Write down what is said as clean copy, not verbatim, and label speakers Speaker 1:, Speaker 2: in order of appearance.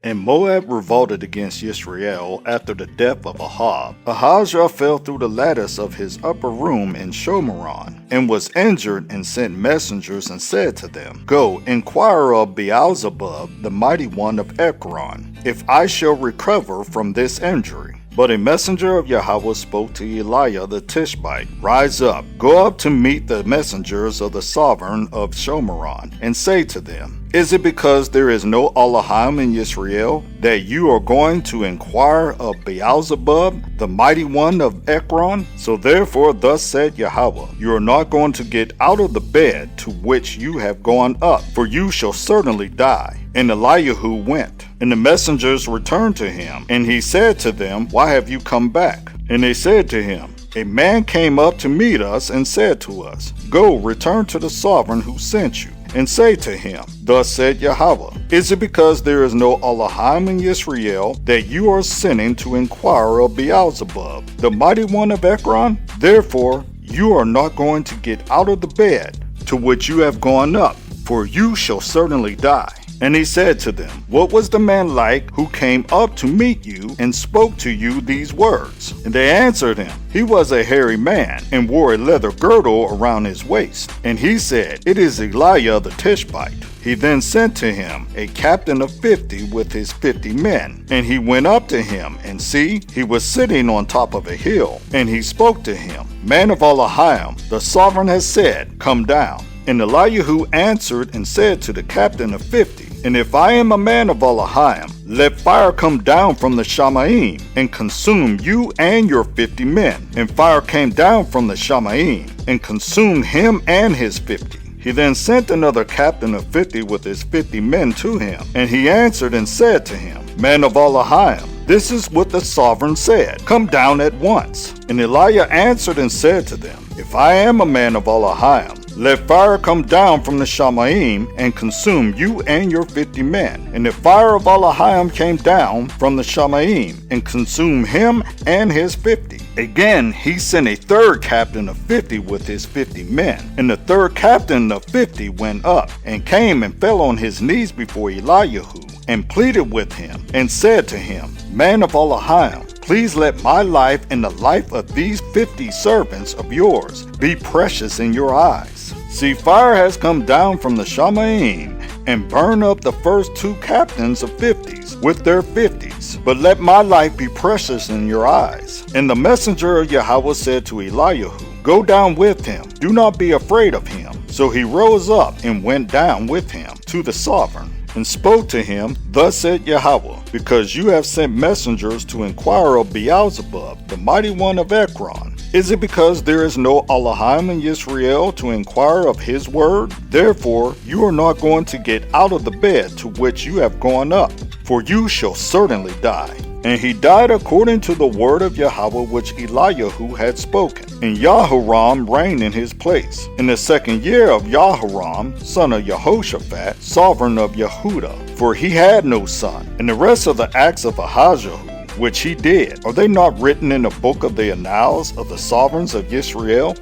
Speaker 1: And Moab revolted against Israel after the death of Ahab. Ahijah fell through the lattice of his upper room in Shomeron, and was injured, and sent messengers and said to them, Go, inquire of Beelzebub, the mighty one of Ekron, if I shall recover from this injury. But a messenger of Yahweh spoke to Eliah the Tishbite, Rise up, go up to meet the messengers of the sovereign of Shomeron, and say to them, Is it because there is no Elohim in Israel that you are going to inquire of Beelzebub, the mighty one of Ekron? So therefore thus said Yahweh, You are not going to get out of the bed to which you have gone up, for you shall certainly die. And Elihu went. And the messengers returned to him, and he said to them, Why have you come back? And they said to him, A man came up to meet us and said to us, Go, return to the sovereign who sent you, and say to him, Thus said Yahweh, Is it because there is no Elohim in Israel that you are sending to inquire of Beelzebub, the mighty one of Ekron? Therefore you are not going to get out of the bed to which you have gone up, for you shall certainly die. And he said to them, What was the man like who came up to meet you and spoke to you these words? And they answered him, He was a hairy man, and wore a leather girdle around his waist. And he said, It is Eliah the Tishbite. He then sent to him a captain of 50 with his 50 men. And he went up to him, and see, he was sitting on top of a hill. And he spoke to him, Man of Elohim, the sovereign has said, Come down. And Elihu answered and said to the captain of 50, And if I am a man of Elohim, let fire come down from the Shamaim, and consume you and your 50 men. And fire came down from the Shamaim, and consumed him and his 50. He then sent another captain of 50 with his 50 men to him. And he answered and said to him, Man of Elohim, this is what the sovereign said, Come down at once. And Eliah answered and said to them, If I am a man of Elohim, let fire come down from the Shamaim and consume you and your 50 men. And the fire of Elohim came down from the Shamaim and consumed him and his 50. Again, he sent a third captain of 50 with his 50 men. And the third captain of 50 went up and came and fell on his knees before Elihu and pleaded with him and said to him, Man of Elohim, please let my life and the life of these 50 servants of yours be precious in your eyes. See, fire has come down from the Shamaim and burned up the first 2 captains of 50s with their 50s. But let my life be precious in your eyes. And the messenger of Yahweh said to Elihu, Go down with him, do not be afraid of him. So he rose up and went down with him to the sovereign, and spoke to him, Thus said Yahweh, Because you have sent messengers to inquire of Beelzebub, the mighty one of Ekron. Is it because there is no Elohim in Israel to inquire of his word? Therefore you are not going to get out of the bed to which you have gone up, for you shall certainly die. And he died according to the word of Yahweh which Elihu had spoken. And Yahuram reigned in his place, in the 2nd year of Yahuram, son of Jehoshaphat, sovereign of Yehudah, for he had no son. And the rest of the acts of Ahijah, which he did, are they not written in the book of the annals of the sovereigns of Israel?